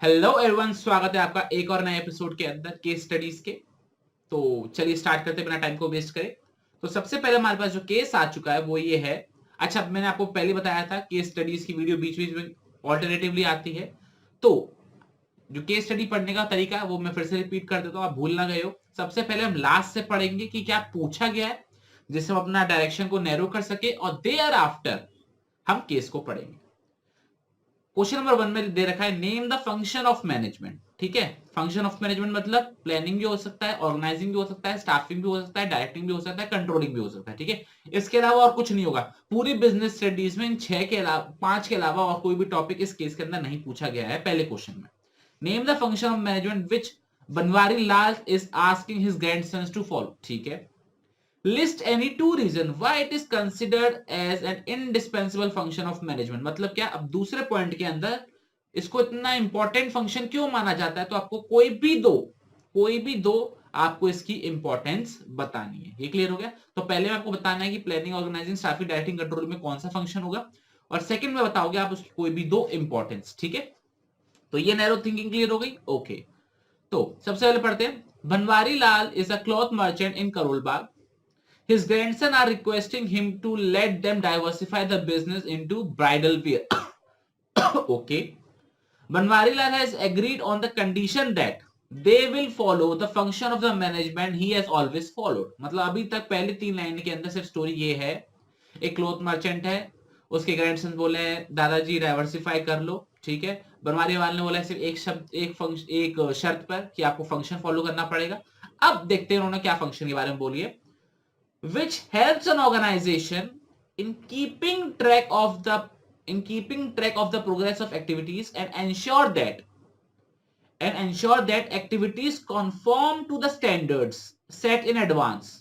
Hello everyone, स्वागत है आपका एक और नए एपिसोड के अंदर केस स्टडीज के। तो चलिए स्टार्ट करते बिना टाइम को वेस्ट करें। तो सबसे पहले हमारे पास जो केस आ चुका है वो ये है। अच्छा, मैंने आपको पहले बताया था केस स्टडीज की वीडियो बीच बीच में ऑल्टरनेटिवली आती है। तो जो केस स्टडी पढ़ने का तरीका है वो मैं फिर से रिपीट कर देता हूँ, आप भूल ना गए हो। सबसे पहले हम लास्ट से पढ़ेंगे कि क्या पूछा गया है, जिससे हम अपना डायरेक्शन को नैरो कर सके, और देयर आफ्टर हम केस को पढ़ेंगे। क्वेश्चन नंबर 1 में दे रखा है name the function of management. ठीक है, फंक्शन ऑफ मैनेजमेंट मतलब प्लानिंग भी हो सकता है, ऑर्गेनाइजिंग भी हो सकता है, स्टाफिंग भी हो सकता है, डायरेक्टिंग भी हो सकता है, कंट्रोलिंग भी हो सकता है। ठीक है, इसके अलावा और कुछ नहीं होगा। पूरी बिजनेस स्टडीज में इन 6 के अलावा 5 के अलावा और कोई भी टॉपिक इस केस के अंदर नहीं पूछा गया है पहले क्वेश्चन में। Name the function of management which Banwari Lal is asking his grandsons to follow. ठीक है, list any two reason why it is considered as an indispensable function of management। मतलब क्या, अब दूसरे पॉइंट के अंदर इसको इतना इंपॉर्टेंट फंक्शन क्यों माना जाता है, तो आपको कोई भी दो आपको इसकी इंपॉर्टेंस बतानी है। ये क्लियर हो गया। तो पहले में आपको बताना है कि planning, organising, staffing, directing, control में कौन सा फंक्शन होगा, और सेकंड में बताओगे आप उसकी कोई भी दो इंपॉर्टेंस। ठीक है, तो ये नैरो थिंकिंग क्लियर हो गई। ओके, तो सबसे पहले पढ़ते हैं। Banwari Lal is a cloth merchant in Karol Bagh. His grandson are requesting him to let them diversify the business into bridal wear. Okay. Banwarilal has agreed on the condition that they will follow the function of the management he has always followed। मतलब अभी तक पहले 3 line के अंदर सिर्फ story ये है, एक क्लोथ मर्चेंट है, उसके ग्रैंडसन बोले दादाजी डाइवर्सिफाई कर लो। ठीक है, बनवारीलाल ने बोला सिर्फ एक शब्द, एक शर्त पर कि आपको फंक्शन फॉलो करना पड़ेगा। अब देखते हैं उन्होंने क्या फंक्शन के बारे में बोली है। which helps an organization in keeping track of the progress of activities and ensure that activities conform to the standards set in advance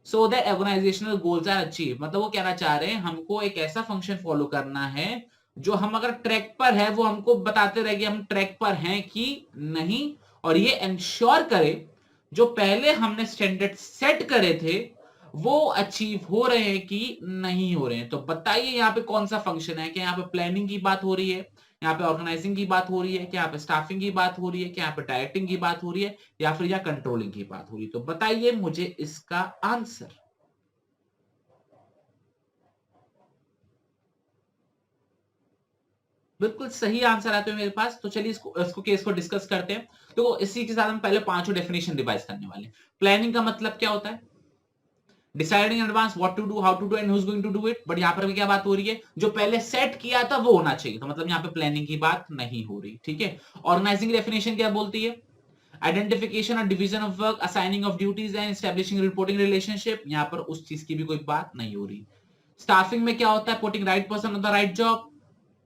so that organizational goals are achieved। मतलब वो कहना चाह रहे हैं हमको एक ऐसा फंक्शन फॉलो करना है जो हम अगर ट्रैक पर है वो हमको बताते रहे कि हम ट्रैक पर हैं कि नहीं, और ये इंश्योर करे जो पहले हमने स्टैंडर्ड सेट करे थे वो अचीव हो रहे हैं कि नहीं हो रहे हैं। तो बताइए यहाँ पे कौन सा फंक्शन है? क्या यहाँ पे प्लानिंग की बात हो रही है, यहाँ पे ऑर्गेनाइजिंग की बात हो रही है, क्या यहाँ पे स्टाफिंग की बात हो रही है, क्या यहाँ पे डायरेक्टिंग की बात हो रही है, या फिर यहाँ कंट्रोलिंग की बात हो रही है? तो बताइए मुझे इसका आंसर। बिल्कुल सही आंसर आते हैं मेरे पास। तो चलिए इसको केस को डिस्कस करते हैं। तो इसी के साथ हम पहले पांचों डेफिनेशन रिवाइज करने वाले हैं। प्लानिंग का मतलब क्या होता है? Deciding in advance what to do, how to do and who is going to do it. But यहाँ पर भी क्या बात हो रही है, जो पहले सेट किया था वो होना चाहिए। तो मतलब यहाँ पे प्लानिंग की बात नहीं हो रही। ठीक है, ऑर्गेनाइजिंग डेफिनेशन क्या बोलती है? आइडेंटिफिकेशन और division of work, assigning of duties and establishing reporting relationship. यहाँ पर उस चीज की भी कोई बात नहीं हो रही। स्टाफिंग में क्या होता है? Putting right person on the right job,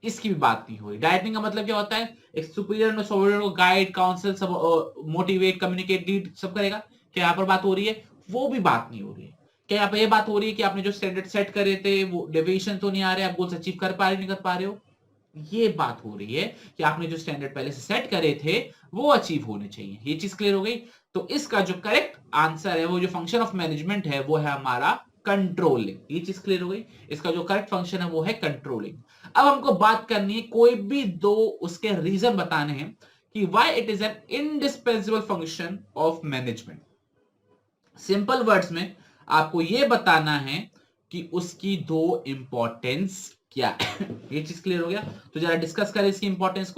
इसकी भी बात नहीं हो रही। डायरेक्टिंग का मतलब क्या होता है? एक सुपीरियर सबऑर्डिनेट को गाइड, काउंसिल, सब मोटिवेट, कम्युनिकेट, लीड सब करेगा। क्या यहाँ पर बात हो रही है? वो भी बात नहीं हो रही है। क्या यहाँ पे ये बात हो रही है कि आपने जो स्टैंडर्ड सेट करे थे वो डेविएशन तो नहीं आ रहे, आप गोल्स अचीव कर पा रहे नहीं कर पा रहे हो? ये बात हो रही है कि आपने जो स्टैंडर्ड पहले से सेट करे थे वो अचीव होने चाहिए। ये चीज क्लियर हो गई। तो इसका जो करेक्ट आंसर है, वो जो फंक्शन ऑफ मैनेजमेंट है वो है हमारा कंट्रोलिंग। ये चीज क्लियर हो गई। इसका जो करेक्ट फंक्शन है वो है कंट्रोलिंग। अब हमको बात करनी है, कोई भी दो उसके रीजन बताने हैं कि why it is an indispensable function of management. Simple words में आपको यह बताना है कि उसकी दो इंपॉर्टेंस क्या है। ये चीज क्लियर हो गया। तो जरा डिस्कस करें इसकी इंपॉर्टेंस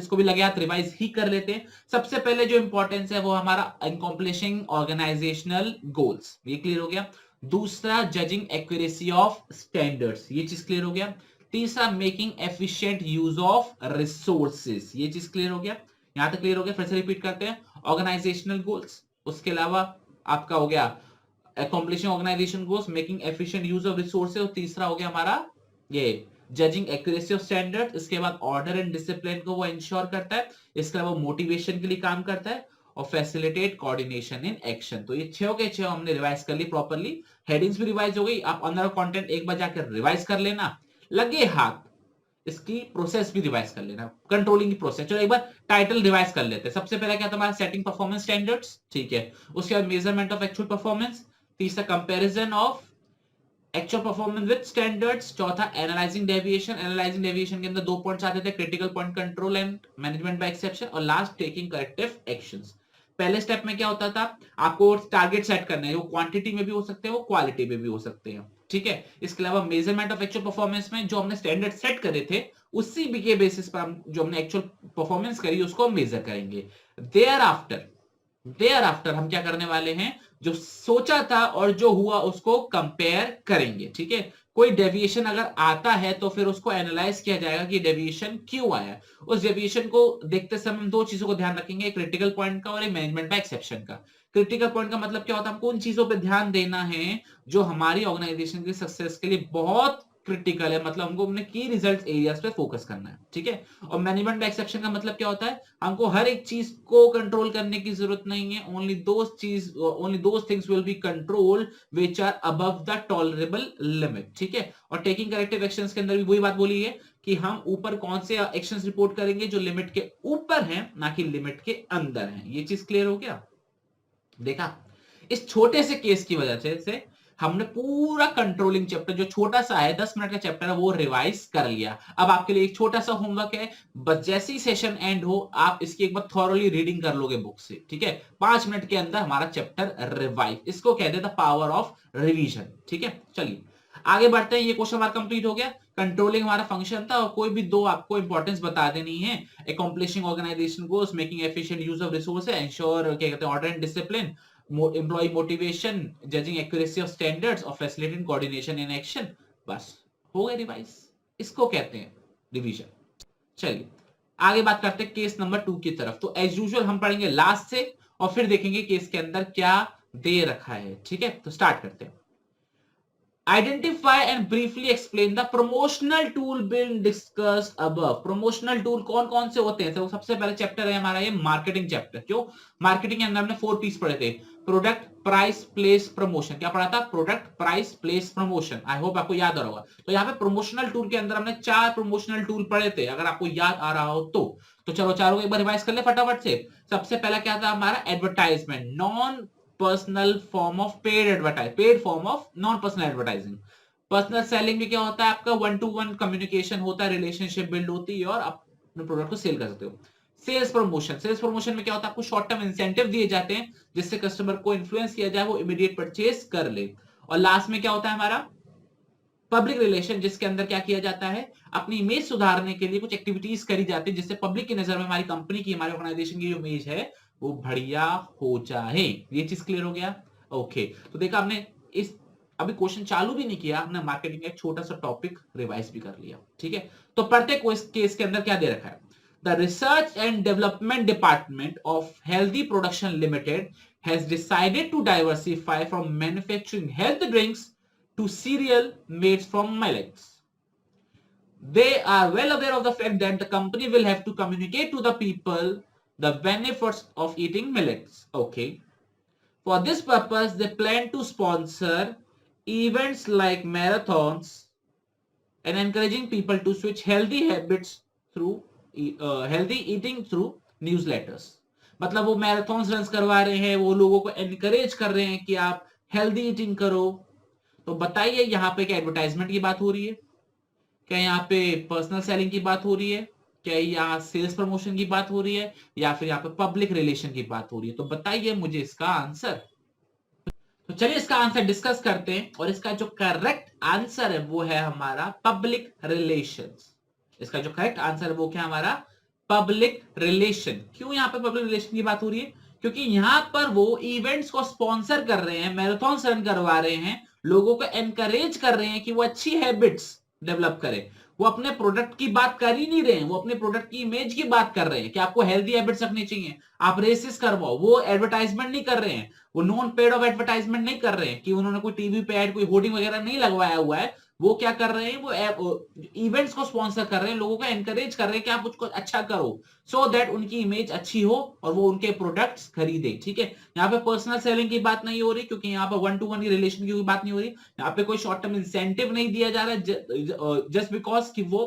को भी लगे हाथ रिवाइज ही कर लेते हैं। सबसे पहले जो इंपॉर्टेंस है वो हमारा अकॉम्प्लिशिंग ऑर्गेनाइजेशनल गोल्स, ये क्लियर हो गया। दूसरा जजिंग एक्यूरेसी ऑफ स्टैंडर्ड्स, ये चीज क्लियर हो गया। तीसरा making efficient use of resources, ये चीज क्लियर हो गया। यहां तक क्लियर हो गया, फिर से रिपीट करते हैं। ऑर्गेनाइजेशनल गोल्स, उसके अलावा आपका हो गया accomplishing organization goals, making efficient use of resources, और तीसरा हो गया हमारा ये जजिंग एक्यूरेसी ऑफ स्टैंडर्ड। इसके बाद ऑर्डर एंड डिसिप्लिन को वो इंश्योर करता है। इसके अलावा मोटिवेशन के लिए काम करता है और फैसिलिटेट कोऑर्डिनेशन इन एक्शन। तो ये छह के छह हमने रिवाइज कर ली प्रॉपर्ली। हेडिंग्स भी रिवाइज हो गई। आप अंदर कंटेंट एक बार जाकर रिवाइज कर लेना, लगे हाथ इसकी प्रोसेस भी रिवाइज कर लेना, कंट्रोलिंग की प्रोसेस। चलो एक बार टाइटल रिवाइज कर लेते हैं। सबसे पहला क्या था हमारा? Setting performance standards. ठीक है, उसके बाद मेजरमेंट ऑफ एक्चुअल परफॉर्मेंस। तीसरा comparison of actual performance with standards, चौथा एनालाइजिंग डेविएशन, एनालाइजिंग डेविएशन के अंदर 2 पॉइंट्स आते थे, critical point control and management by exception, और लास्ट टेकिंग करेक्टिव एक्शंस। पहले स्टेप में क्या होता था, आपको टारगेट सेट करना है, जो क्वांटिटी में भी हो सकते हैं, वो क्वालिटी में भी हो सकते हैं, ठीक है। इसके अलावा मेजरमेंट ऑफ एक्चुअल परफॉर्मेंस में जो हमने स्टैंडर्ड सेट करे थे, उसी के बेसिस पर हम जो हमने एक्चुअल परफॉर्मेंस करी उसको मेजर करेंगे। देयर आफ्टर हम क्या करने वाले हैं, जो सोचा था और जो हुआ उसको कंपेयर करेंगे, ठीक है। कोई डेविएशन अगर आता है तो फिर उसको एनालाइज किया जाएगा कि डेविएशन क्यों आया। उस डेविएशन को देखते समय हम 2 चीजों को ध्यान रखेंगे, एक क्रिटिकल पॉइंट का और एक मैनेजमेंट बाय एक्सेप्शन का। क्रिटिकल पॉइंट का मतलब क्या होता है, हमको उन चीजों पर ध्यान देना है जो हमारी ऑर्गेनाइजेशन की सक्सेस के लिए बहुत क्रिटिकल है, मतलब हमको अपने की रिजल्ट एरियाज पे फोकस करना है, ठीक है। और मैनेजमेंट बाय एक्सेप्शन का मतलब क्या होता है, हमको हर एक चीज को कंट्रोल करने की जरूरत नहीं है, only those things will be controlled which are above the tolerable limit, ठीक है। और टेकिंग करेक्टिव एक्शंस के अंदर भी वही बात बोली है कि हम ऊपर कौन से एक्शंस रिपोर्ट करेंगे जो लिमिट के ऊपर हैं, ना कि लिमिट के अंदर हैं। ये चीज क्लियर हो गया। देखा, इस छोटे से केस की वजह से हमने पूरा कंट्रोलिंग चैप्टर जो छोटा सा है 10 मिनट का चैप्टर है वो रिवाइज कर लिया। अब आपके लिए एक छोटा सा होमवर्क है, बस जैसे ही सेशन एंड हो आप इसकी एक बार थॉरोली रीडिंग कर लोगे बुक से, ठीक है। 5 मिनट के अंदर हमारा चैप्टर रिवाइज, इसको कहते हैं द पावर ऑफ रिवीजन, ठीक है। चलिए आगे बढ़ते हैं। ये क्वेश्चन हमारा कंप्लीट हो गया। कंट्रोलिंग हमारा फंक्शन था और कोई भी 2 आपको इंपॉर्टेंस बता देनी है। Accomplishing organisation goals, making efficient use of resources, ensure क्या कहते हैं order and discipline, employee motivation, judging accuracy of standards और facilitating coordination in action। बस हो गए रिवाइज, इसको कहते हैं रिवीजन। चलिए आगे बात करते हैं केस नंबर 2 की तरफ। तो एज यूजुअल हम पढ़ेंगे लास्ट से और फिर देखेंगे केस के अंदर क्या दे रखा है, ठीक है। तो स्टार्ट करते हैं। Identify and briefly explain the promotional tool being discussed above। promotional tool कौन कौन से होते हैं? तो सबसे पहले चैप्टर है हमारा ये मार्केटिंग चैप्टर। क्यों? मार्केटिंग के अंदर हमने 4 पीस पढ़े थे, प्रोडक्ट, प्राइस, प्लेस, प्रमोशन। क्या पढ़ा था? Product, price, place, promotion. I hope आपको याद आ रहा होगा। तो यहाँ पे प्रमोशनल टूल के अंदर हमने 4 प्रमोशनल टूल पढ़े थे, अगर आपको याद आ रहा हो तो चलो चारों को एक बार रिवाइज कर ले फटाफट से। सबसे पहला क्या था हमारा? Advertisement, non personal form of paid form of non personal advertising. Personal selling में क्या होता है आपका? 1-to-1 कम्युनिकेशन होता है, रिलेशनशिप बिल्ड होती है और आप अपने प्रोडक्ट को सेल कर सकते हो। सेल्स प्रमोशन में क्या होता है? आपको शॉर्ट टर्म इंसेंटिव दिए जाते हैं जिससे कस्टमर को इन्फ्लुएंस किया जाए वो इमीडिएट परचेज कर ले। और लास्ट में क्या होता है हमारा? पब्लिक रिलेशन, जिसके अंदर क्या किया जाता है? अपनी इमेज सुधारने के लिए कुछ एक्टिविटीज करी जाती है जिससे पब्लिक की नजर में हमारी कंपनी की, हमारे ऑर्गेनाइजेशन की जो इमेज है वो बढ़िया हो जाए। ये चीज क्लियर हो गया? ओके। तो देखा हमने इस अभी क्वेश्चन चालू भी नहीं किया, हमने मार्केटिंग का एक छोटा सा टॉपिक रिवाइज भी कर लिया, ठीक है। तो पढ़ते केस के अंदर क्या दे रखा है। The research and development department of Healthy Production Limited has decided to diversify from manufacturing health drinks to cereal made from millets. They are well aware of the fact that the company will have to communicate to the people the benefits of eating millets. Okay. For this purpose, they plan to sponsor events like marathons and encouraging people to switch healthy habits through healthy eating through newsletters. मतलब वो marathon run करवा रहे हैं, वो लोगों को encourage कर रहे हैं कि आप हेल्दी ईटिंग करो। तो बताइए यहाँ पे क्या एडवर्टाइजमेंट की बात हो रही है? क्या यहाँ पे पर्सनल सेलिंग की बात हो रही है? क्या यहाँ सेल्स प्रमोशन की बात हो रही है? या फिर यहाँ पे पब्लिक रिलेशन की बात हो रही है? तो बताइए मुझे इसका आंसर। तो चलिए इसका आंसर डिस्कस करते हैं और इसका जो करेक्ट आंसर है वो है हमारा पब्लिक रिलेशंस। इसका जो करेक्ट आंसर है वो क्या हमारा? Public relation. क्यों यहाँ पे पब्लिक रिलेशन की बात हो रही है? क्योंकि यहाँ पर वो इवेंट्स को स्पॉन्सर कर रहे हैं, मैराथन रन करवा रहे हैं, लोगों को एनकरेज कर रहे हैं कि वो अच्छी हैबिट्स डेवलप करें। वो अपने प्रोडक्ट की बात कर ही नहीं रहे हैं, वो अपने प्रोडक्ट की इमेज की बात कर रहे हैं कि आपको हेल्दी हैबिट्स रखनी चाहिए, आप रेसेस करवाओ। वो एडवर्टाइजमेंट नहीं कर रहे हैं, वो नॉन पेड ऑफ एडवर्टाइजमेंट नहीं कर रहे हैं कि उन्होंने कोई टीवी पे ऐड, कोई होर्डिंग वगैरह नहीं लगवाया हुआ है। वो क्या कर रहे हैं? वो इवेंट्स को स्पॉन्सर कर रहे हैं, लोगों को एनकरेज कर रहे हैं कि आप उसको अच्छा करो, सो दैट उनकी इमेज अच्छी हो और वो उनके प्रोडक्ट्स खरीदे, ठीक है। यहाँ पे पर्सनल सेलिंग की बात नहीं हो रही क्योंकि यहाँ पे 1-to-1 की रिलेशन की बात नहीं हो रही। यहाँ पे कोई शॉर्ट टर्म इंसेंटिव नहीं दिया जा रहा है जस्ट बिकॉज कि वो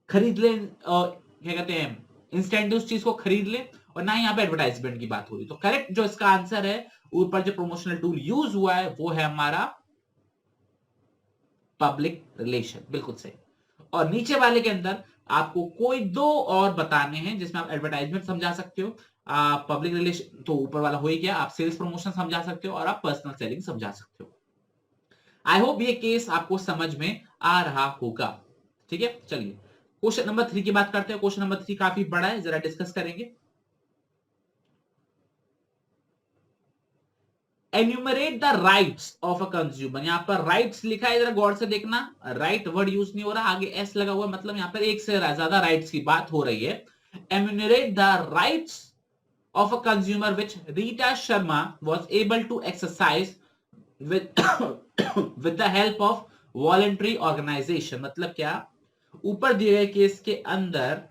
खरीद ले, क्या कहते हैं, इंस्टेंट उस चीज को खरीद ले। और ना यहाँ पे एडवर्टाइजमेंट की बात हो रही। तो करेक्ट जो इसका आंसर है, ऊपर जो प्रमोशनल टूल यूज हुआ है वो है हमारा पब्लिक रिलेशन, बिल्कुल सही। और नीचे वाले के अंदर आपको कोई दो और बताने हैं जिसमें आप एडवर्टाइजमेंट समझा सकते हो, आप पब्लिक रिलेशन तो ऊपर वाला हो ही गया, आप सेल्स प्रमोशन समझा सकते हो और आप पर्सनल सेलिंग समझा सकते हो। आई होप ये केस आपको समझ में आ रहा होगा। ठीक है, चलिए क्वेश्चन नंबर 3 की बात करते हैं। क्वेश्चन नंबर 3 काफी बड़ा है, जरा डिस्कस करेंगे। Enumerate the rights of a consumer. यहां पर राइट्स लिखा है, जरा गौर से देखना, राइट वर्ड यूज नहीं हो रहा, आगे एस लगा हुआ, मतलब यहां पर एक से ज्यादा राइट्स की बात हो रही है। Enumerate the rights of a consumer which Rita Sharma was able to exercise with with the help of voluntary organization। मतलब क्या, ऊपर दिए गए केस के अंदर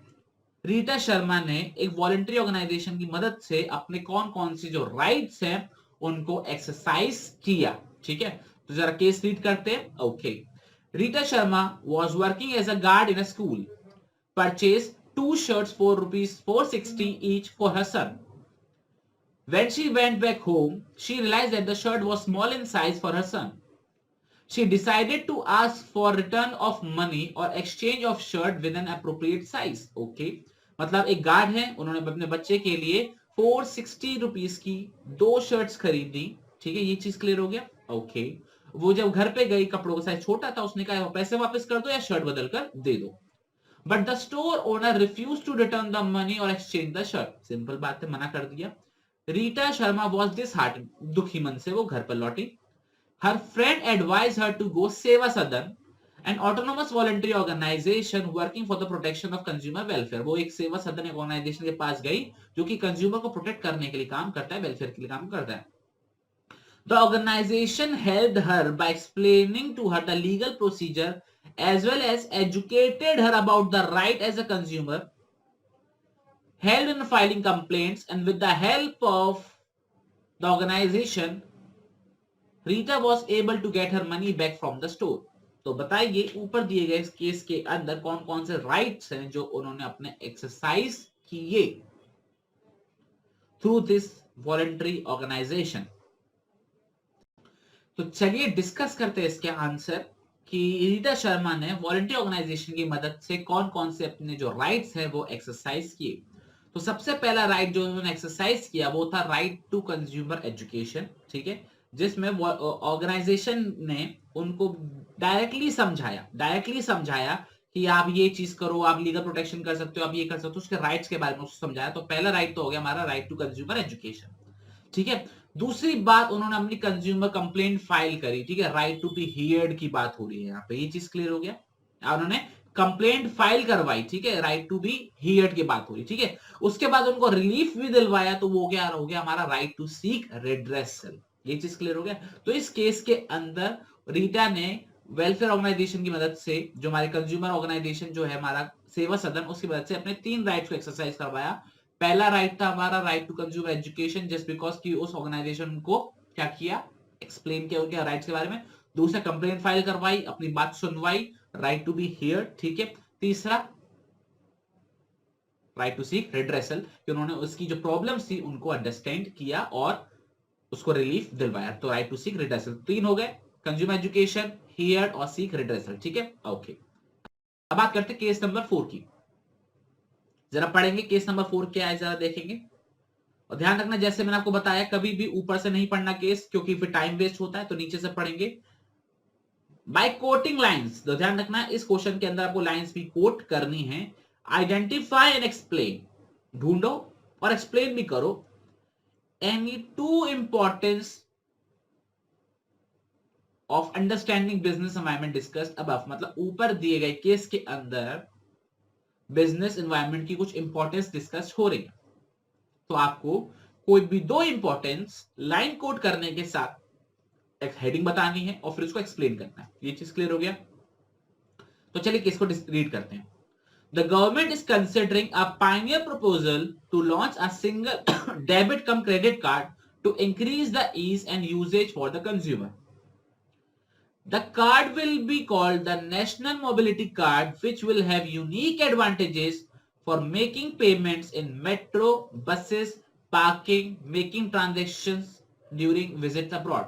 रीटा शर्मा ने एक वॉलंटरी ऑर्गेनाइजेशन की मदद से अपने कौन कौन सी जो राइट्स हैं उनको एक्सरसाइज किया। ठीक है, तो जरा केस रीड करते हैं। Okay, Rita Sharma was working as a guard in a school, purchased 2 shirts for rupees 460 each for her son. When she went back home, she realized that the shirt was small in size for her son. She decided to ask for return of money or exchange of shirt with an appropriate size. Okay, मतलब एक guard है, उन्होंने अपने बच्चे के लिए 460 rupees की 2 shirts खरीदी। ठीक है, ये चीज क्लियर हो गया। ओके, वो जब घर पे गई, कपड़ों का साइज छोटा था, उसने कहा पैसे वापस कर दो या शर्ट बदल कर दे दो। But the store owner refuse to return the money और एक्सचेंज द शर्ट। सिंपल बात है, मना कर दिया। रीटा शर्मा वॉज डिसहार्टेंड, दुखी मन से वो घर पर लौटी। Her friend advise her to go Seva Sadan, an autonomous voluntary organisation working for the protection of consumer welfare. वो एक सेवा सदन एक ऑर्गेनाइजेशन के पास गई जो कि कंज्यूमर को प्रोटेक्ट करने के लिए काम करता है, वेलफेयर के लिए काम करता है। The organization helped her by explaining to her the legal procedure as well as educated her about the right as a consumer, helped in filing complaints, and with the help of the organization, Rita was able to get her money back from the store. तो बताइए ऊपर दिए गए case के अंदर कौन कौन से राइट्स हैं जो उन्होंने अपने एक्सरसाइज किए थ्रू दिस वॉलंटरी ऑर्गेनाइजेशन। तो चलिए डिस्कस करते हैं इसके आंसर कि रीटा शर्मा ने वॉलंटरी ऑर्गेनाइजेशन की मदद से कौन कौन से अपने जो राइट्स है वो एक्सरसाइज किए। तो सबसे पहला राइट जो उन्होंने एक्सरसाइज किया वो था राइट टू कंज्यूमर एजुकेशन। ठीक है, जिसमें ऑर्गेनाइजेशन ने उनको डायरेक्टली समझाया कि आप ये चीज करो, आप लीगल प्रोटेक्शन कर सकते हो, आप ये कर सकते हो, उसके राइट्स के बारे में उसको समझाया। तो पहला राइट तो हो गया हमारा राइट टू कंज्यूमर एजुकेशन। ठीक है, दूसरी बात उन्होंने अपनी कंज्यूमर कंप्लेंट फाइल करी। ठीक है, राइट टू बी हियर्ड की बात हो रही है यहाँ पे, ये चीज क्लियर हो गया। उन्होंने कंप्लेंट फाइल करवाई। ठीक है, राइट टू बी हियर्ड की बात हो रही। ठीक है, उसके बाद उनको रिलीफ भी दिलवाया, तो वो क्या हो गया हमारा राइट टू सीक रेड्रेसल। ये चीज क्लियर हो गया। तो इस केस के अंदर रीटा ने वेलफेयर ऑर्गेनाइजेशन की मदद से, जो हमारे कंज्यूमर ऑर्गेनाइजेशन जो है हमारा सेवा सदन, उसकी मदद से अपने 3 राइट्स को एक्सरसाइज करवाया। पहला राइट था हमारा right to consumer education, just because कि उस ऑर्गेनाइजेशन को क्या किया, एक्सप्लेन किया उनके राइट्स के बारे में। दूसरा कंप्लेंट फाइल करवाई, अपनी बात सुनवाई, राइट टू बी हियर्ड। ठीक है, तीसरा राइट टू सीक रिड्रेसल, कि उन्होंने उसकी जो प्रॉब्लम्स थी उनको अंडरस्टैंड किया और उसको रिलीफ दिलवाया। तो राइट टू सीक रिड्रेसल 3 हो गए, कंज्यूमर एजुकेशन, हियर्ड और सीक रिड्रेसल। ठीक है, ओके। अब बात करते हैं केस नंबर 4 की। जरा पढ़ेंगे केस नंबर 4 क्या है, जरा देखेंगे। और ध्यान रखना, जैसे मैंने आपको बताया, कभी भी ऊपर से नहीं पढ़ना केस, क्योंकि फिर टाइम वेस्ट होता है, तो नीचे से पढ़ेंगे बाय कोटिंग लाइंस। तो ध्यान रखना इस क्वेश्चन के अंदर आपको लाइंस भी कोट करनी है। आइडेंटिफाई एंड एक्सप्लेन, ढूंढो और एक्सप्लेन भी करो any 2 importance of understanding business environment discussed above. मतलब ऊपर दिए गए केस के अंदर बिजनेस एनवायरनमेंट की कुछ इंपॉर्टेंस डिस्कस हो रही है, तो आपको कोई भी 2 इंपॉर्टेंस लाइन कोड करने के साथ एक हेडिंग बतानी है और फिर उसको एक्सप्लेन करना है। ये चीज क्लियर हो गया। तो चलिए केस को रीड करते हैं। The government is considering a pioneer proposal to launch a single debit cum credit card to increase the ease and usage for the consumer. The card will be called the National Mobility Card, which will have unique advantages for making payments in metro, buses, parking, making transactions during visits abroad.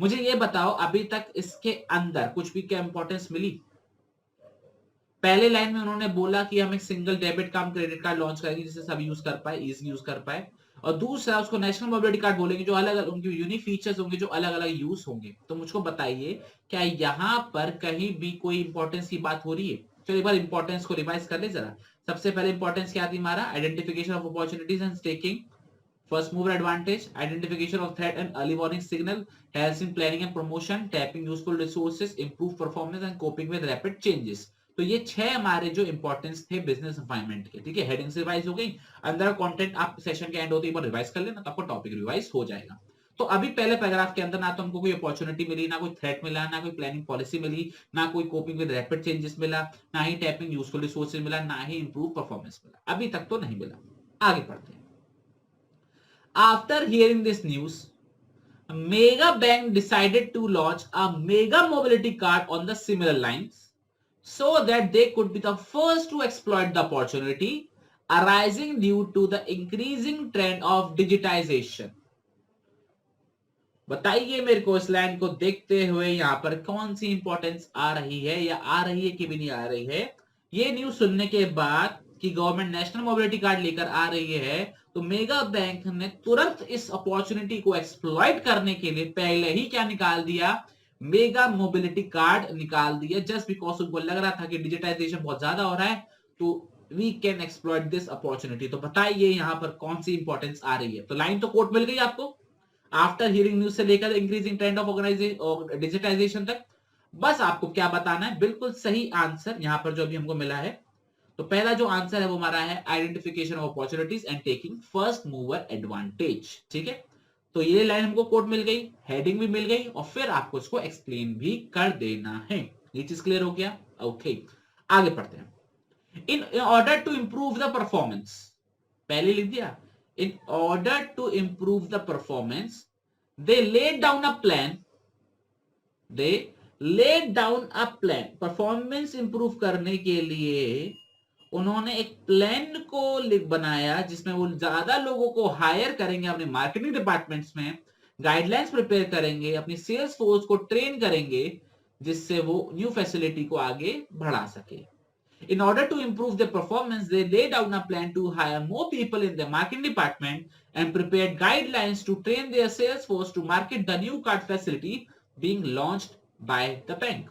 मुझे ये बताओ अभी तक इसके अंदर कुछ भी क्या इंपॉर्टेंस मिली? पहले लाइन में उन्होंने बोला कि हम एक single debit cum credit card launch करेंगे जिससे सब यूज कर पाए, इजीली यूज कर पाए, और दूसरा उसको नेशनल मोबिलिटी कार्ड बोलेंगे जो अलग अलग उनके यूनिक फीचर्स होंगे जो अलग अलग यूज होंगे। तो मुझको बताइए क्या यहाँ पर कहीं भी कोई इंपॉर्टेंस की बात हो रही है? चलो एक बार इंपॉर्टेंस को रिवाइज कर ले जरा। सबसे पहले इंपॉर्टेंस क्या थी हमारा? Identification of opportunities and taking first mover advantage, identification of threat and early warning signal, helps in planning and promotion, tapping useful resources, improve performance and coping with rapid changes। तो ये 6 हमारे जो importance थे business environment के, ठीक है। Headings revise हो गई, अंदर कंटेंट आप सेशन के एंड होते एक बार रिवाइज कर लेना तो आपको टॉपिक रिवाइज हो जाएगा। तो अभी पहले पैराग्राफ के अंदर ना तो हमको कोई अपॉर्चुनिटी मिली, ना कोई थ्रेट मिला, ना कोई प्लानिंग पॉलिसी मिली, ना कोई कोपिंग विद रैपिड चेंजेस मिला, ना ही टैपिंग यूजफुल रिसोर्सेज मिला, ना ही इंप्रूव परफॉर्मेंस मिला। अभी तक तो नहीं मिला। आगे पढ़ते हैं। After hearing this news, Mega Bank decided to launch a Mega Mobility Card on the similar lines so that they could be the first to exploit the opportunity arising due to the increasing trend of digitization। बताइए मेरे को इस line को देखते हुए यहाँ पर कौन सी इंपॉर्टेंस आ रही है, या आ रही है कि भी नहीं आ रही है? ये न्यूज सुनने के बाद कि गवर्नमेंट नेशनल मोबिलिटी कार्ड लेकर आ रही है, तो मेगा बैंक ने तुरंत इस अपॉर्चुनिटी को एक्सप्लॉइट करने के लिए पहले ही क्या निकाल दिया? मेगा मोबिलिटी कार्ड निकाल दिया, जस्ट बिकॉज उनको लग रहा था कि डिजिटाइजेशन बहुत ज्यादा हो रहा है, तो we can exploit this opportunity. तो बताइए यहाँ पर कौन सी इंपॉर्टेंस आ रही है? तो लाइन तो कोट मिल गई आपको, आफ्टर हियरिंग न्यूज से लेकर increasing trend of organisation digitisation तक। बस आपको क्या बताना है? बिल्कुल सही आंसर यहाँ पर जो अभी हमको मिला है। तो पहला जो आंसर है वो हमारा है identification of opportunities and taking first mover advantage, ठीक है। तो ये लाइन हमको कोट मिल गई, हेडिंग भी मिल गई, और फिर आपको इसको एक्सप्लेन भी कर देना है। ये चीज क्लियर हो गया? ओके, आगे पढ़ते हैं। In order to improve the performance, पहले लिख दिया, in order to improve the performance they laid down a plan, performance improve करने के लिए उन्होंने एक प्लान को बनाया जिसमें वो ज्यादा लोगों को हायर करेंगे अपने मार्केटिंग डिपार्टमेंट्स में, गाइडलाइंस प्रिपेयर करेंगे, अपनी सेल्स फोर्स को ट्रेन करेंगे जिससे वो न्यू फैसिलिटी को आगे बढ़ा सके। In order to improve their performance, they laid down a plan to hire more people in the marketing department and prepared guidelines to train their sales force to market the new card facility being launched by the bank।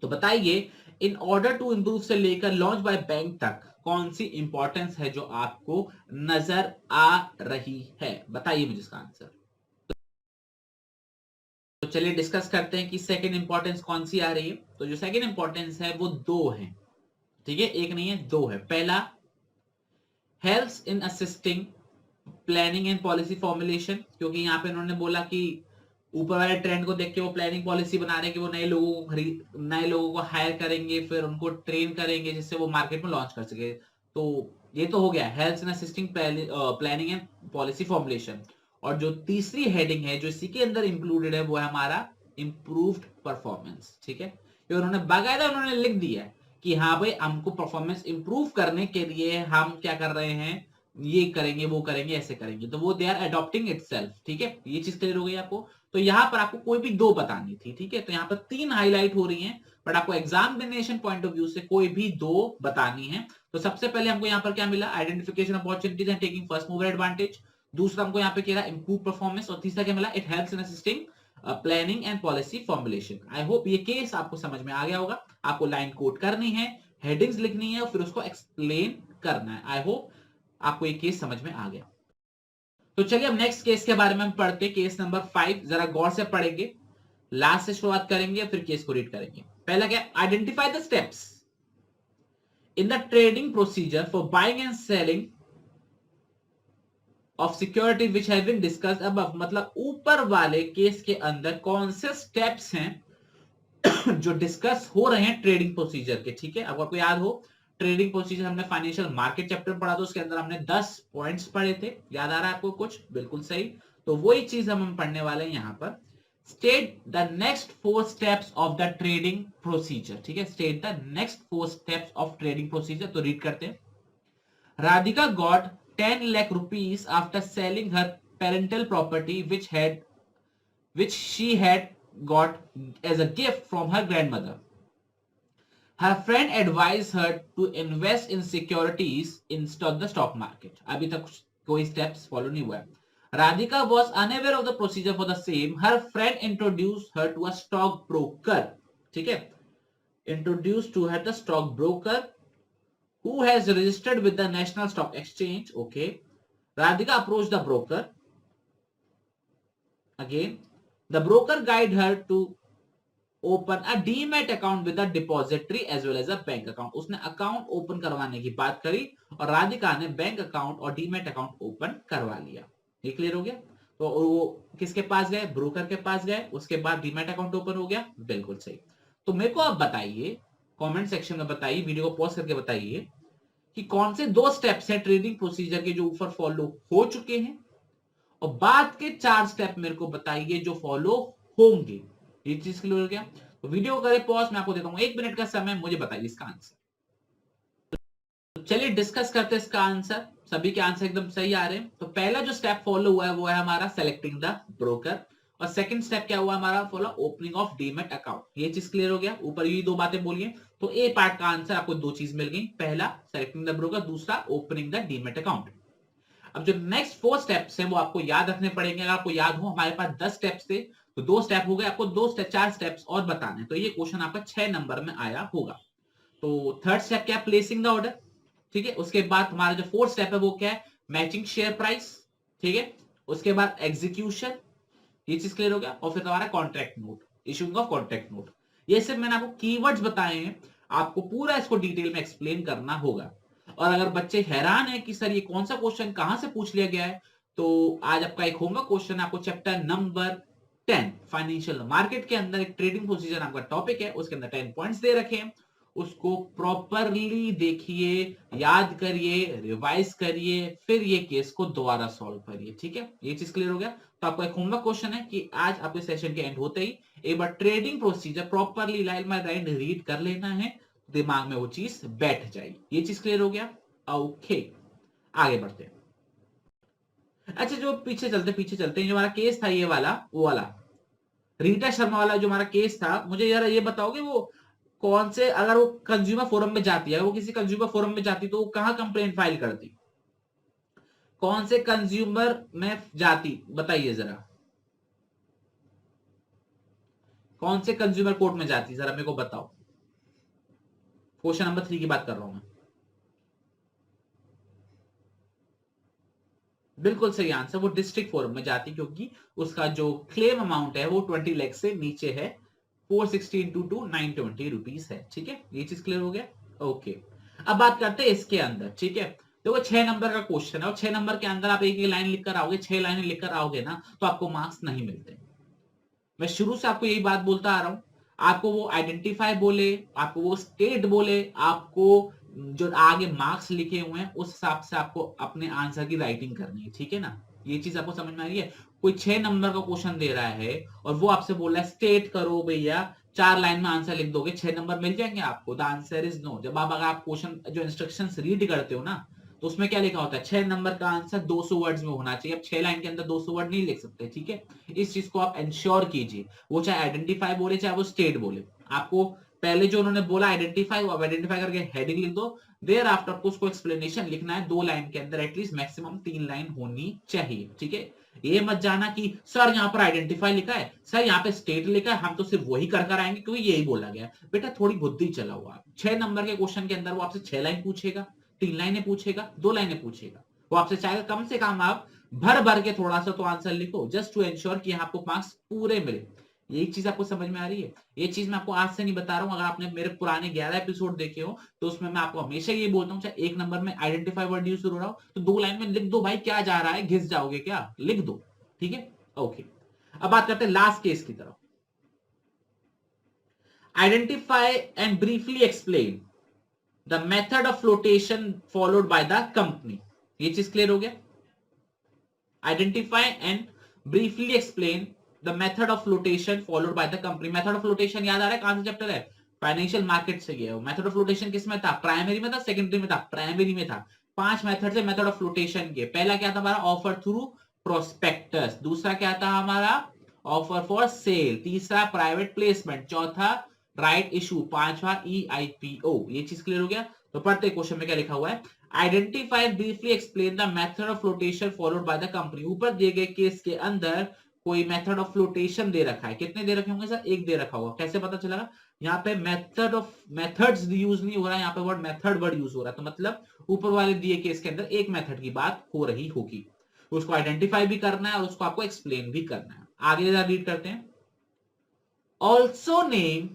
तो बताइए in order to improve से लेकर launch by bank तक कौन सी importance है जो आपको नजर आ रही है? बताइए मुझे इसका आंसर। तो चलिए डिस्कस करते हैं कि सेकंड इंपॉर्टेंस कौन सी आ रही है। तो जो सेकंड इंपॉर्टेंस है वो 2 है, ठीक है, एक नहीं है, 2 है। पहला, helps in assisting planning and policy formulation, क्योंकि यहाँ पे उन्होंने बोला कि ऊपर वाले ट्रेंड को देख के वो प्लानिंग पॉलिसी बना रहे हैं कि वो नए लोगों को हायर करेंगे, फिर उनको ट्रेन करेंगे जिससे वो मार्केट में लॉन्च कर सके। तो ये तो हो गया helps in assisting planning and policy formulation. और जो तीसरी हेडिंग है जो इसी के अंदर इंक्लूडेड है वो है हमारा इंप्रूव्ड परफॉर्मेंस, ठीक है। ये उन्होंने बाकायदा उन्होंने लिख दिया है कि हाँ भाई हमको परफॉर्मेंस इंप्रूव करने के लिए हम क्या कर रहे हैं, ये करेंगे, वो करेंगे, ऐसे करेंगे। तो वो दे आर अडॉप्टिंग इटसेल्फ, ठीक है। ये चीज क्लियर हो गई आपको? तो यहाँ पर आपको कोई भी 2 बतानी थी, ठीक है। तो यहाँ पर 3 हाईलाइट हो रही हैं, बट आपको एग्जामिनेशन पॉइंट ऑफ व्यू से कोई भी 2 बतानी है। तो सबसे पहले हमको यहाँ पर क्या मिला? Identification opportunities and taking first mover advantage. दूसरा हमको यहाँ पे कह रहा है इंप्रूव परफॉर्मेंस, और तीसरा क्या मिला? It helps in assisting planning and policy formulation. I hope ये केस आपको समझ में आ गया होगा। आपको लाइन कोट करनी है, हेडिंग्स लिखनी है और फिर उसको एक्सप्लेन करना है। आई होप आपको ये केस समझ में आ गया। तो चलिए अब नेक्स्ट केस के बारे में हम पढ़ते हैं, केस नंबर 5। जरा गौर से पढ़ेंगे, लास्ट से शुरुआत करेंगे फिर केस को रीड करेंगे। पहला क्या? Identify the steps in the trading procedure for buying and selling of security which have been discussed above. मतलब ऊपर वाले केस के अंदर कौन से स्टेप्स हैं जो डिस्कस हो रहे हैं ट्रेडिंग प्रोसीजर के, ठीक है। अब आपको याद हो ट्रेडिंग प्रोसीजर हमने फाइनेंशियल मार्केट चैप्टर पढ़ा था, उसके अंदर हमने 10 पॉइंट्स पढ़े थे, याद आ रहा है आपको कुछ? बिल्कुल सही। तो वही चीज हम पढ़ने वाले हैं यहाँ पर। State the next 4 steps of the trading procedure, ठीक है। State the next 4 steps of trading procedure. तो रीड करते हैं। Radhika got 10 lakh rupees after selling her parental property which which she had got as a gift from her grandmother. Her friend advised her to invest in securities instead of the stock market. अभी तक कोई steps follow नहीं हुआ है. Radhika was unaware of the procedure for the same. Her friend introduced her to a stock broker. ठीक है? Introduced to her the stock broker who has registered with the National Stock Exchange. Okay. Radhika approached the broker. Again, the broker guided her to open a demat account with a depository as well as a bank account. उसने account open करवाने की बात करी और राधिका ने bank account और demat account open करवा लिया. ये क्लियर हो गया. तो वो किसके पास गए? ब्रोकर के पास गए. उसके बाद डीमैट अकाउंट ओपन हो गया. बिल्कुल सही. तो मेरे को आप बताइए, कमेंट सेक्शन में बताइए, वीडियो को पॉज करके बताइए कि कौन से 2 स्टेप्स हैं ट्रेडिंग प्रोसीजर के जो ऊपर फॉलो हो चुके हैं और बाद के 4 स्टेप मेरे को बताइए जो फॉलो होंगे. ये चीज क्लियर हो गया. तो वीडियो को करें पॉज. मैं आपको देता हूं 1 मिनट का समय. मुझे बताइए इसका आंसर. तो चलिए डिस्कस करते हैं इसका आंसर. सभी के आंसर एकदम सही आ रहे हैं. तो पहला जो स्टेप फॉलो हुआ है वो है हमारा सेलेक्टिंग द ब्रोकर और सेकंड स्टेप क्या हुआ हमारा follow opening of demat account. ये चीज क्लियर हो गया. ऊपर ये 2 बातें बोलिए. तो ए पार्ट का आंसर आपको 2 चीज मिल गई. पहला सेलेक्टिंग द ब्रोकर, दूसरा ओपनिंग द डीमैट अकाउंट. अब जो नेक्स्ट 4 स्टेप्स हैं वो आपको याद रखने पड़ेंगे. अगर आपको याद हो, हमारे पास 10 स्टेप्स थे तो 2 स्टेप हो गए. आपको 4 स्टेप्स और बताने. तो ये क्वेश्चन आपका 6 नंबर में आया होगा. तो थर्ड स्टेप क्या? Placing the order. ठीक है. उसके बाद हमारा जो 4th स्टेप है वो क्या है? Matching share price. ठीक है. उसके बाद एग्जीक्यूशन. ये चीज क्लियर हो गया. और फिर हमारा contract note, issuing of contract note. ये सिर्फ मैंने आपको कीवर्ड्स बताए हैं. आपको पूरा इसको डिटेल में एक्सप्लेन करना होगा. और अगर बच्चे हैरान है कि सर ये कौन सा क्वेश्चन कहां से पूछ लिया गया है, तो आज आपका एक होमवर्क क्वेश्चन आपको चैप्टर नंबर 10 फाइनेंशियल मार्केट के अंदर एक ट्रेडिंग प्रोसीजर आपका टॉपिक है. उसके अंदर 10 पॉइंट्स दे रखे हैं. उसको प्रॉपरली देखिए, याद करिए, रिवाइज करिए, फिर ये केस को दोबारा सॉल्व करिए. ठीक है. ये चीज क्लियर हो गया. तो आपको एक होमवर्क क्वेश्चन है कि आज आपके सेशन के एंड होते ही एक बार trading procedure properly line by line read कर लेना है. दिमाग में वो चीज बैठ जाएगी. ये चीज क्लियर हो गया. ओके, आगे बढ़ते हैं. अच्छा, जो पीछे चलते हैं. जो हमारा केस था ये वाला, वो वाला रीटा शर्मा वाला जो हमारा केस था, मुझे यार ये बताओगे वो कौन से, अगर वो कंज्यूमर फोरम में जाती है, वो किसी कंज्यूमर फोरम में जाती तो वो कहां कंप्लेंट फाइल करती? कौन से कंज्यूमर में जाती बताइए जरा. कौन से कंज्यूमर कोर्ट में जाती जरा मेरे को बताओ. क्वेश्चन नंबर 3 की बात कर रहा हूं मैं. बिल्कुल सही आंसर, वो डिस्ट्रिक्ट फोरम में जाती क्योंकि उसका जो क्लेम अमाउंट है वो 20 लाख से नीचे है. 460 इंटू 2 920 रुपीज है. ठीक है. ये चीज क्लियर हो गया. ओके, अब बात करते हैं इसके अंदर. ठीक है. देखो 6 नंबर का क्वेश्चन है और 6 नंबर के अंदर आप एक लाइन लिखकर आओगे, 6 लाइनें लिखकर आओगे ना, तो आपको मार्क्स नहीं मिलते. मैं शुरू से आपको यही बात बोलता आ रहा हूं. आपको वो आइडेंटिफाई बोले, आपको वो स्टेट बोले, आपको जो आगे मार्क्स लिखे हुए हैं उस हिसाब से आपको अपने आंसर की राइटिंग करनी है. ठीक है ना. ये चीज आपको समझ में आ रही है. कोई 6 नंबर का क्वेश्चन दे रहा है और वो आपसे बोल रहा है स्टेट करो भैया, 4 लाइन में आंसर लिख दोगे, 6 नंबर मिल जाएंगे आपको? The answer is no. जब अगर आप क्वेश्चन जो इंस्ट्रक्शंस रीड करते हो ना, तो उसमें क्या लिखा होता है? 6 नंबर का आंसर 200 वर्ड्स में होना चाहिए. अब 6 लाइन के अंदर 200 वर्ड नहीं लिख सकते. ठीक है. इस चीज को आप इंश्योर कीजिए. वो चाहे आइडेंटिफाई बोले चाहे वो स्टेट बोले, आपको पहले जो उन्होंने बोला आइडेंटिफाई, वो आइडेंटिफाई करके हेडिंग लिख दो. देयर आफ्टर आपको उसको एक्सप्लेनेशन लिखना है 2 लाइन के अंदर. एटलीस्ट मैक्सिमम 3 लाइन होनी चाहिए. ठीक है. ये मत जाना कि सर यहाँ पर आइडेंटिफाई लिखा है, सर यहाँ पे स्टेट लिखा है, हम तो सिर्फ वही कर कर आएंगे क्योंकि यही बोला गया. बेटा थोड़ी बुद्धि चलाओ आप. 6 नंबर के क्वेश्चन के अंदर वो आपसे 6 लाइन पूछेगा, 3 लाइनें पूछेगा, 2 लाइनें पूछेगा. वो आपसे चाहेगा कम से कम आप भर भर के थोड़ा सा तो आंसर लिखो, जस्ट टू एंश्योर कि आपको मार्क्स पूरे मिले. यही चीज आपको समझ में आ रही है. ये चीज मैं आपको आज से नहीं बता रहा हूं. अगर आपने मेरे पुराने 11 एपिसोड देखे हो तो उसमें मैं आपको हमेशा ये बोलता हूँ, चाहे 1 नंबर में आइडेंटिफाई वर्ड यूज हो रहा हो तो 2 लाइन में लिख दो भाई. क्या जा रहा है, घिस जाओगे क्या? लिख दो. ठीक है. ओके, अब बात करते हैं लास्ट केस की तरफ. Identify and briefly explain the method of flotation followed by the company. ये चीज क्लियर हो गया. Identify and briefly explain the method of flotation followed by the company. Method of flotation याद आ रहा है कहां से चैप्टर है? फाइनेंशियल मार्केट से गया. मेथड ऑफ फ्लोटेशन किस में था? प्राइमरी में था, सेकेंडरी में था, प्राइमरी में था. 5 मेथड से मेथड ऑफ फ्लोटेशन के. पहला क्या था हमारा? Offer through prospectus. दूसरा क्या था हमारा? ऑफर फॉर सेल, तीसरा प्राइवेट प्लेसमेंट, चौथा राइट इशू, पांचवा EIPO। ये चीज क्लियर हो गया। तो पढ़ते क्वेश्चन में क्या लिखा हुआ है, identify briefly explain the method of flotation followed by the company. ऊपर दिए गए केस के अंदर कोई मेथड ऑफ फ्लोटेशन दे रखा है, कितने दे रखे होंगे सर, एक दे रखा होगा, कैसे पता चलेगा, यहाँ पे मेथड ऑफ मेथड्स यूज नहीं हो रहा है, यहाँ पे वर्ड मेथड वर्ड यूज हो रहा है, तो मतलब ऊपर वाले दिए केस के अंदर एक मेथड की बात हो रही होगी, उसको आइडेंटिफाई भी करना है और उसको आपको एक्सप्लेन भी करना है। आगे रीड करते हैं, also name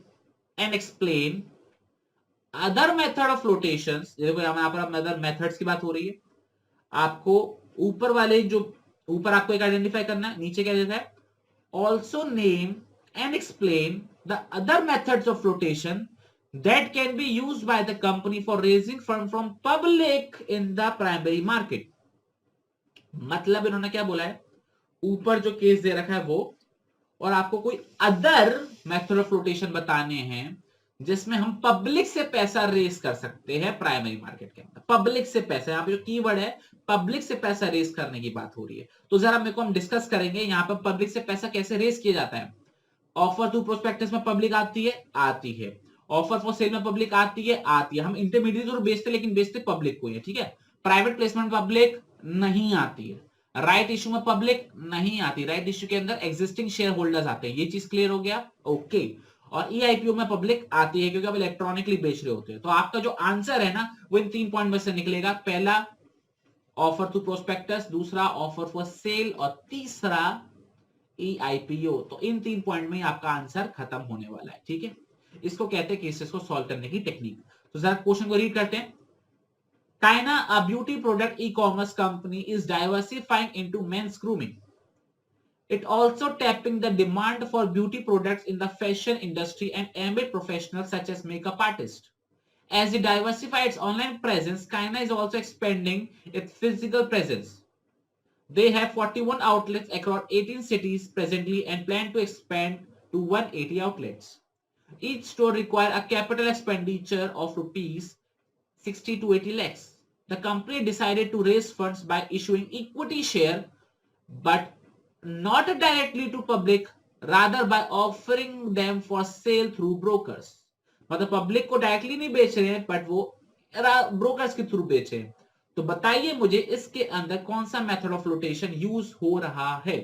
and explain other method of floatations. देखो यहाँ पर अदर मेथड्स की बात हो रही है, आपको ऊपर वाले जो ऊपर आपको एक आइडेंटिफाई करना है, नीचे क्या देता है, also name and explain the other methods of flotation that can be used by the company for raising fund from public in the primary market। मतलब इन्होंने क्या बोला है, ऊपर जो केस दे रखा है वो, और आपको कोई अदर मेथड ऑफ फ्लोटेशन बताने हैं जिसमें हम पब्लिक से पैसा रेस कर सकते हैं प्राइमरी मार्केट के अंदर। पब्लिक से पैसा, यहाँ पे जो कीवर्ड है पब्लिक से पैसा रेस करने की बात हो रही है, तो जरा मेरे को हम डिस्कस करेंगे यहाँ पर पब्लिक से पैसा कैसे रेस किया जाता है। ऑफर टू प्रोस्पेक्टस में पब्लिक आती है, ऑफर फॉर सेल में पब्लिक आती है, हम इंटरमीडिएट जरूर बेचते लेकिन बेचते पब्लिक को है, ठीक है। प्राइवेट प्लेसमेंट पब्लिक नहीं आती है, राइट इशू में पब्लिक नहीं आती, राइट इशू के अंदर एग्जिस्टिंग शेयर होल्डर्स आते हैं, ये चीज क्लियर हो गया, ओके। और EIPO में पब्लिक आती है क्योंकि आप इलेक्ट्रॉनिकली बेच रहे होते हैं। तो आपका जो आंसर है ना वो इन 3 पॉइंट में से निकलेगा, पहला ऑफर टू प्रोस्पेक्टस, दूसरा ऑफर फॉर सेल और तीसरा EIPO। तो इन 3 पॉइंट में आपका आंसर खत्म होने वाला है, ठीक है। इसको कहते हैं केसेस को सॉल्व करने की टेक्निक। तो जरा क्वेश्चन को रीड करते हैं। Kaina, a beauty product e-commerce company, is diversifying into men's grooming. It also tapping the demand for beauty products in the fashion industry and ambient professionals such as makeup artists. As it diversifies its online presence, Kaina is also expanding its physical presence. They have 41 outlets across 18 cities presently and plan to expand to 180 outlets. Each store requires a capital expenditure of rupees 60 to 80 lakhs. The company decided to raise funds by issuing equity share, but not directly to public, rather by offering them for sale through brokers. मतलब public को directly नहीं बेच रहे हैं, but वो brokers के through बेच रहे हैं। तो बताइए मुझे इसके अंदर कौन सा मेथड ऑफ फ्लोटेशन यूज हो रहा है।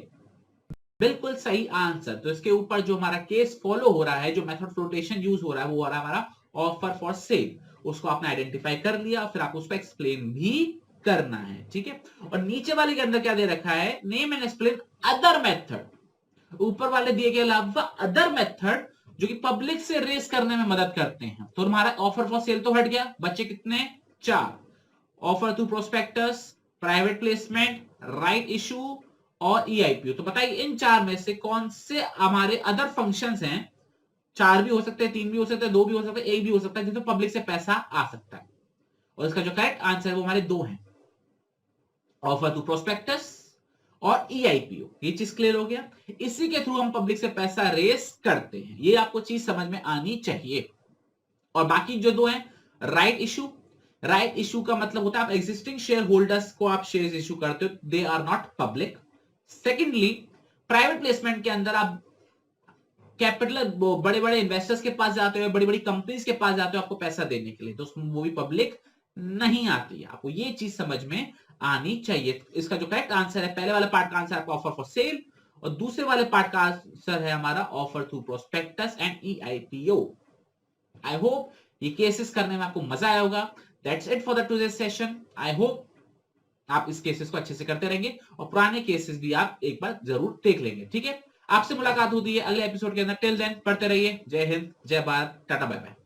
बिल्कुल सही आंसर। तो इसके ऊपर जो हमारा केस फॉलो हो रहा है, जो मेथड फ्लोटेशन यूज हो रहा है वो हो रहा है हमारा ऑफर फॉर सेल। उसको आपने आइडेंटिफाई कर लिया और फिर आपको उसको एक्सप्लेन भी करना है, ठीक है। और नीचे वाले के अंदर क्या दे रखा है, name and explain other method. ऊपर वाले दिए के अलावा अदर मेथड जो कि पब्लिक से रेस करने में मदद करते हैं। तो हमारा ऑफर फॉर सेल तो हट गया, बच्चे कितने, 4। Offer to prospectus, private placement, right issue और EIPO। तो बताइए इन 4 में से कौन से हमारे अदर फंक्शंस हैं, 4 भी हो सकते हैं, 3 भी हो सकते हैं, 2 भी हो सकते हैं, 1 भी हो सकता है, जिसमें पब्लिक से पैसा आ सकता है। और इसका जो करेक्ट आंसर है वो हमारे 2 हैं, ऑफर टू प्रोस्पेक्टस और EIPO। ये चीज क्लियर हो गया। इसी के थ्रू हम पब्लिक से पैसा रेस करते हैं, ये आपको चीज समझ में आनी चाहिए। और बाकी जो 2 हैं, राइट इशू, राइट इशू का मतलब होता है आप एग्जिस्टिंग शेयर होल्डर्स को आप शेयर इशू करते हो, they are not public. Secondly, private placement के अंदर आप कैपिटल बड़े बड़े इन्वेस्टर्स के पास जाते हो, बड़ी बड़ी कंपनीज के पास जाते हो आपको पैसा देने के लिए, तो वो भी पब्लिक नहीं आती है। आपको ये चीज समझ में आनी चाहिए। इसका जो करेक्ट आंसर है, पहले वाले पार्ट का आंसर आपका ऑफर फॉर सेल और दूसरे वाले पार्ट का आंसर है हमारा offer through prospectus and EIPO। I hope ये केसेस करने में आपको मजा आया होगा। That's it for the today session. I hope आप इस केसेस को अच्छे से करते रहेंगे और पुराने केसेस भी आप एक बार जरूर देख लेंगे, ठीक है। आपसे मुलाकात होती है अगले एपिसोड के अंदर। टिल देन पढ़ते रहिए। जय हिंद, जय भारत, टाटा, बाय बाय।